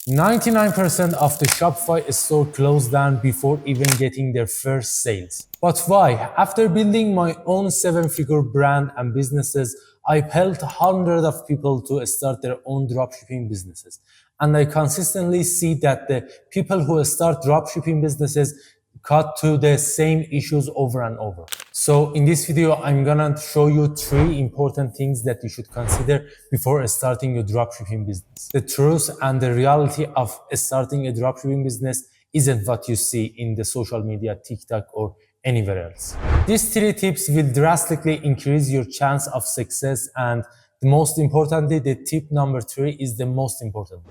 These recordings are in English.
99% of the Shopify store closed down before even getting their first sales. But why? After building my own 7-figure brand and businesses, I've helped hundreds of people to start their own dropshipping businesses. And I consistently see that the people who start dropshipping businesses cut to the same issues over and over. So in this video, I'm gonna show you 3 important things that you should consider before starting your dropshipping business. The truth and the reality of starting a dropshipping business isn't what you see in the social media, TikTok, or anywhere else. These 3 tips will drastically increase your chance of success, and most importantly, the tip number 3 is the most important.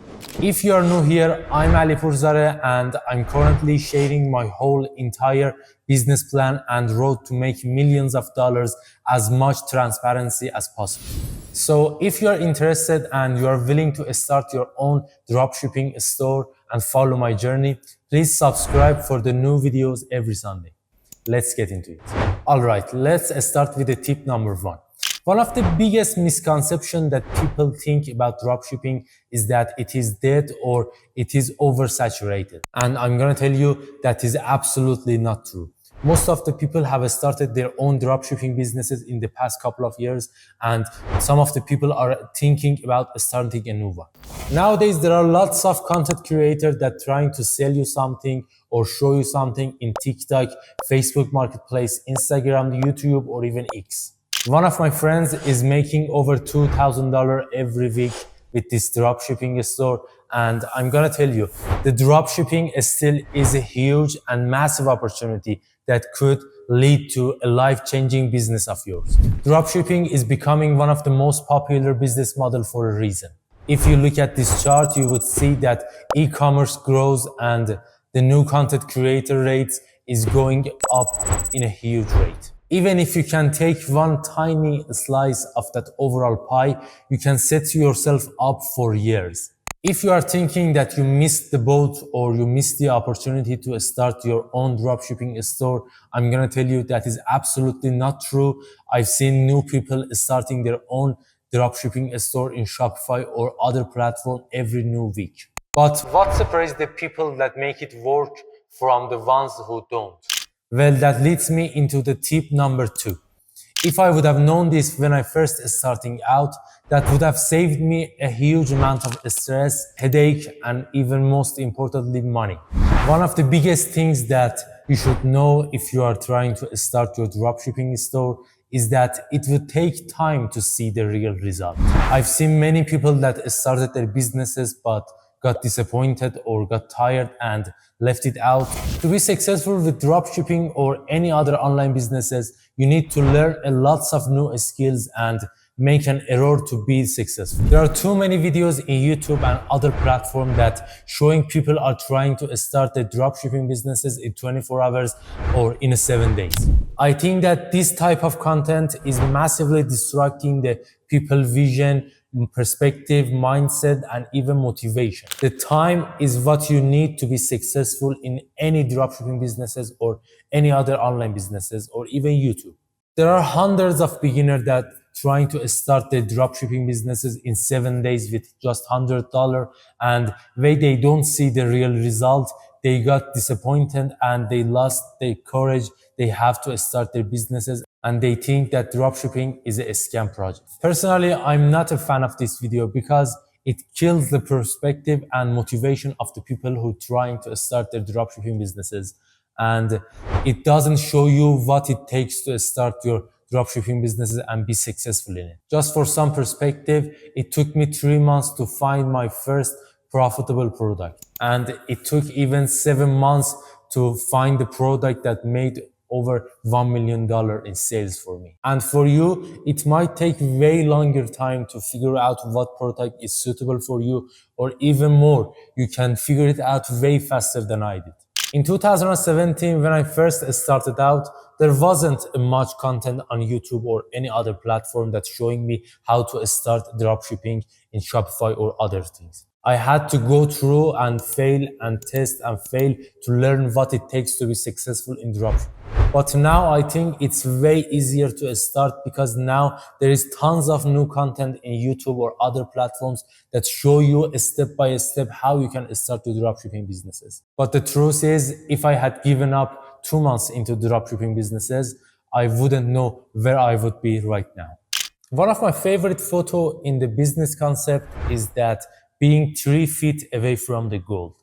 If you are new here, I'm Ali Purzare and I'm currently sharing my whole entire business plan and road to make millions of dollars as much transparency as possible. So if you are interested and you are willing to start your own dropshipping store and follow my journey, please subscribe for the new videos every Sunday. Let's get into it. Alright, let's start with the tip number 1. One of the biggest misconceptions that people think about dropshipping is that it is dead or it is oversaturated. And I'm gonna tell you that is absolutely not true. Most of the people have started their own dropshipping businesses in the past couple of years, and some of the people are thinking about starting a new one. Nowadays, there are lots of content creators that are trying to sell you something or show you something in TikTok, Facebook Marketplace, Instagram, YouTube, or even X. One of my friends is making over $2,000 every week with this dropshipping store, and I'm gonna tell you, the dropshipping still is a huge and massive opportunity that could lead to a life-changing business of yours. Dropshipping is becoming one of the most popular business models for a reason. If you look at this chart, you would see that e-commerce grows and the new content creator rates is going up in a huge rate. Even if you can take one tiny slice of that overall pie, you can set yourself up for years. If you are thinking that you missed the boat or you missed the opportunity to start your own dropshipping store, I'm gonna tell you that is absolutely not true. I've seen new people starting their own dropshipping store in Shopify or other platform every new week. But what separates the people that make it work from the ones who don't? Well, that leads me into the tip number 2. If I would have known this when I first starting out, that would have saved me a huge amount of stress, headache, and even most importantly, money. One of the biggest things that you should know if you are trying to start your dropshipping store is that it would take time to see the real result. I've seen many people that started their businesses but got disappointed or got tired and left it out. To be successful with dropshipping or any other online businesses, you need to learn a lots of new skills and make an error to be successful. There are too many videos in YouTube and other platforms that showing people are trying to start their dropshipping businesses in 24 hours or in 7 days. I think that this type of content is massively distracting the people's vision, perspective, mindset, and even motivation. The time is what you need to be successful in any dropshipping businesses or any other online businesses or even YouTube. There are hundreds of beginners that trying to start their dropshipping businesses in 7 days with just $100, and when they don't see the real result, they got disappointed and they lost their courage. They have to start their businesses and they think that dropshipping is a scam project. Personally, I'm not a fan of this video because it kills the perspective and motivation of the people who are trying to start their dropshipping businesses. And it doesn't show you what it takes to start your dropshipping businesses and be successful in it. Just for some perspective, it took me 3 months to find my first profitable product. And it took even 7 months to find the product that made over $1 million in sales for me. And for you, it might take way longer time to figure out what product is suitable for you, or even more, you can figure it out way faster than I did. In 2017, when I first started out, there wasn't much content on YouTube or any other platform that's showing me how to start dropshipping in Shopify or other things. I had to go through and fail and test and fail to learn what it takes to be successful in dropshipping. But now I think it's way easier to start because now there is tons of new content in YouTube or other platforms that show you step by step how you can start your dropshipping businesses. But the truth is, if I had given up 2 months into dropshipping businesses, I wouldn't know where I would be right now. One of my favorite photo in the business concept is that being 3 feet away from the goal.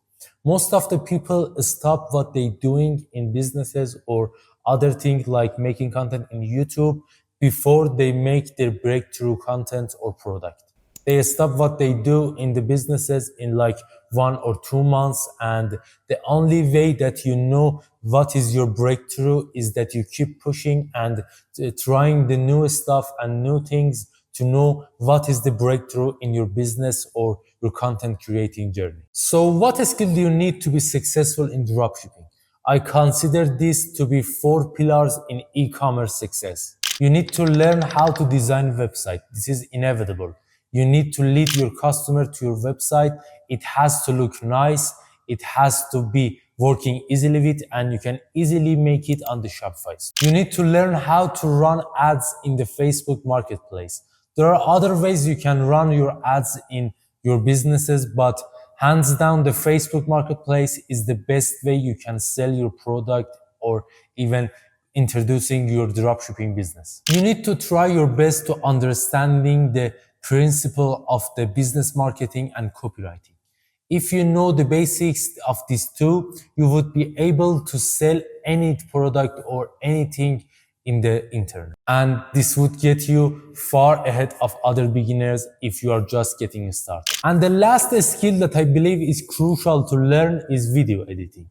Most of the people stop what they're doing in businesses or other things like making content in YouTube before they make their breakthrough content or product. They stop what they do in the businesses in like 1 or 2 months, and the only way that you know what is your breakthrough is that you keep pushing and trying the new stuff and new things to know what is the breakthrough in your business or your content creating journey. So what skill do you need to be successful in dropshipping? I consider this to be 4 pillars in e-commerce success. You need to learn how to design a website. This is inevitable. You need to lead your customer to your website. It has to look nice. It has to be working easily with, and you can easily make it on the Shopify. You need to learn how to run ads in the Facebook marketplace. There are other ways you can run your ads in your businesses, but hands down, the Facebook marketplace is the best way you can sell your product or even introducing your dropshipping business. You need to try your best to understanding the principle of the business marketing and copywriting. If you know the basics of these two, you would be able to sell any product or anything in the internet. And this would get you far ahead of other beginners if you are just getting started. And the last skill that I believe is crucial to learn is video editing.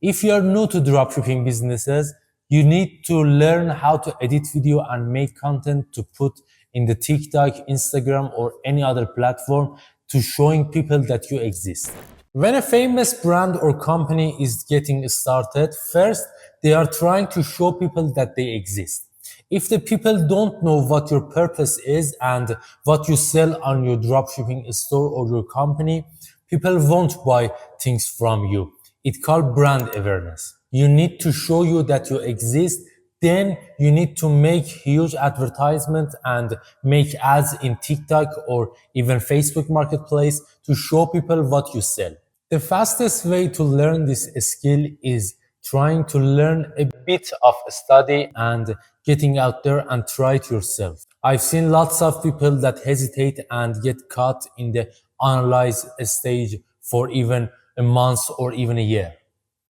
If you are new to dropshipping businesses, you need to learn how to edit video and make content to put in the TikTok, Instagram, or any other platform to showing people that you exist. When a famous brand or company is getting started, first, they are trying to show people that they exist. If the people don't know what your purpose is and what you sell on your dropshipping store or your company, people won't buy things from you. It's called brand awareness. You need to show you that you exist. Then you need to make huge advertisements and make ads in TikTok or even Facebook Marketplace to show people what you sell. The fastest way to learn this skill is trying to learn a bit of study and getting out there and try it yourself. I've seen lots of people that hesitate and get caught in the analyze stage for even a month or even a year.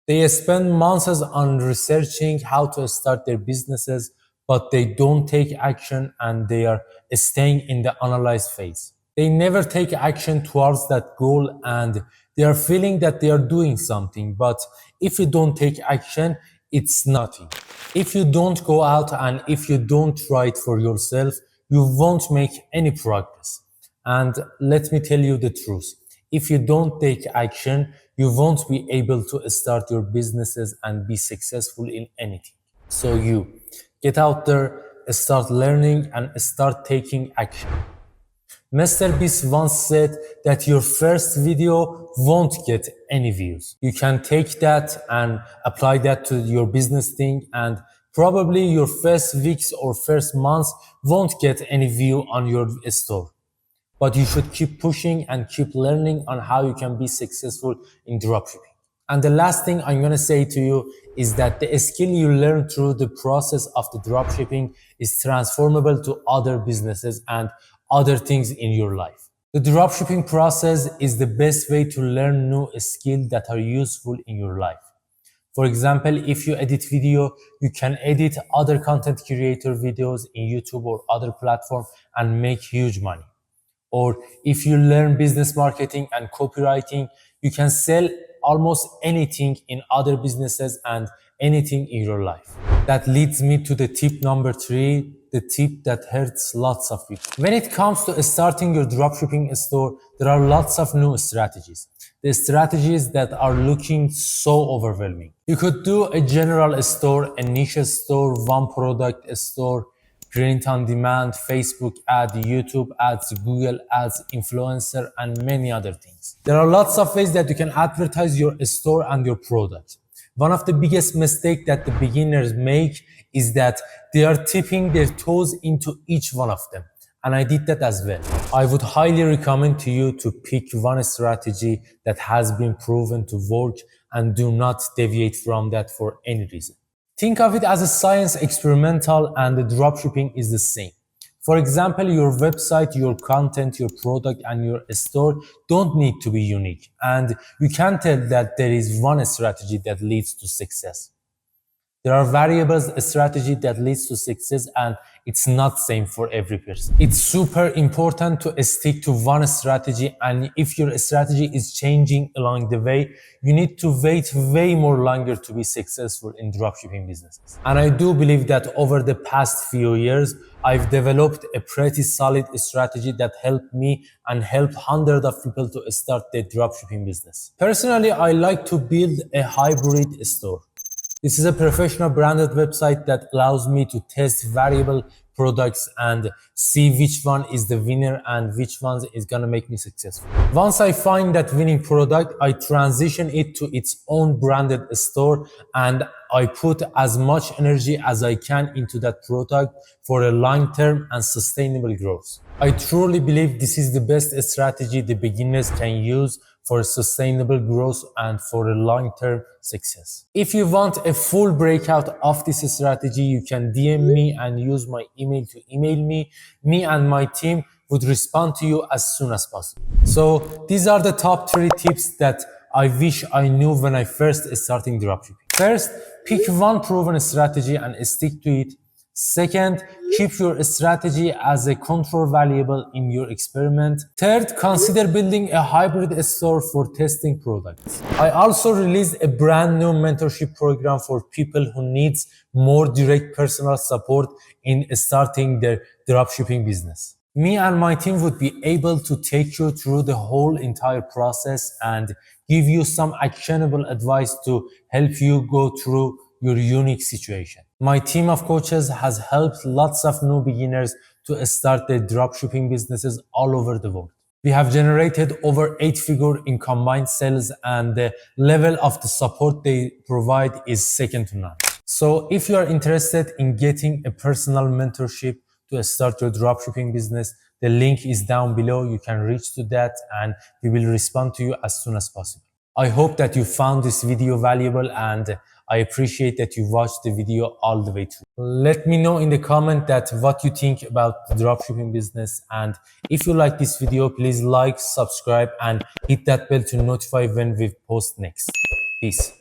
They spend months on researching how to start their businesses, but they don't take action and they are staying in the analyze phase. They never take action towards that goal and they are feeling that they are doing something. But if you don't take action, it's nothing. If you don't go out and if you don't try it for yourself, you won't make any progress. And let me tell you the truth. If you don't take action, you won't be able to start your businesses and be successful in anything. So you get out there, start learning, and start taking action. Mr. Beast once said that your first video won't get any views. You can take that and apply that to your business thing, and probably your first weeks or first months won't get any view on your store. But you should keep pushing and keep learning on how you can be successful in dropshipping. And the last thing I'm going to say to you is that the skill you learn through the process of the dropshipping is transformable to other businesses and other things in your life. The dropshipping process is the best way to learn new skills that are useful in your life. For example, if you edit video, you can edit other content creator videos in YouTube or other platform and make huge money. Or if you learn business marketing and copywriting, you can sell almost anything in other businesses and anything in your life. That leads me to the tip number 3, the tip that hurts lots of people. When it comes to starting your dropshipping store, there are lots of new strategies. The strategies that are looking so overwhelming. You could do a general store, a niche store, one product store, print on demand, Facebook ad, YouTube ads, Google ads, influencer, and many other things. There are lots of ways that you can advertise your store and your product. One of the biggest mistakes that the beginners make is that they are tipping their toes into each one of them. And I did that as well. I would highly recommend to you to pick one strategy that has been proven to work and do not deviate from that for any reason. Think of it as a science experimental, and the dropshipping is the same. For example, your website, your content, your product, and your store don't need to be unique. And you can tell that there is one strategy that leads to success. There are variables, a strategy that leads to success, and it's not same for every person. It's super important to stick to one strategy, and if your strategy is changing along the way, you need to wait way more longer to be successful in dropshipping businesses. And I do believe that over the past few years, I've developed a pretty solid strategy that helped me and helped hundreds of people to start their dropshipping business. Personally, I like to build a hybrid store. This is a professional branded website that allows me to test variable products and see which one is the winner and which one is gonna make me successful. Once I find that winning product, I transition it to its own branded store and I put as much energy as I can into that product for a long-term and sustainable growth. I truly believe this is the best strategy the beginners can use for sustainable growth and for a long-term success. If you want a full breakout of this strategy, you can DM me and use my email to email me. Me and my team would respond to you as soon as possible. So these are the top 3 tips that I wish I knew when I first started dropshipping. First, pick one proven strategy and stick to it. Second, keep your strategy as a control variable in your experiment. Third, consider building a hybrid store for testing products. I also released a brand new mentorship program for people who needs more direct personal support in starting their dropshipping business. Me and my team would be able to take you through the whole entire process and give you some actionable advice to help you go through your unique situation. My team of coaches has helped lots of new beginners to start their dropshipping businesses all over the world. We have generated over 8-figure in combined sales, and the level of the support they provide is second to none. So if you are interested in getting a personal mentorship to start your dropshipping business, the link is down below. You can reach to that and we will respond to you as soon as possible. I hope that you found this video valuable and I appreciate that you watched the video all the way through. Let me know in the comment that what you think about the dropshipping business, and if you like this video, please like, subscribe and hit that bell to notify when we post next. Peace.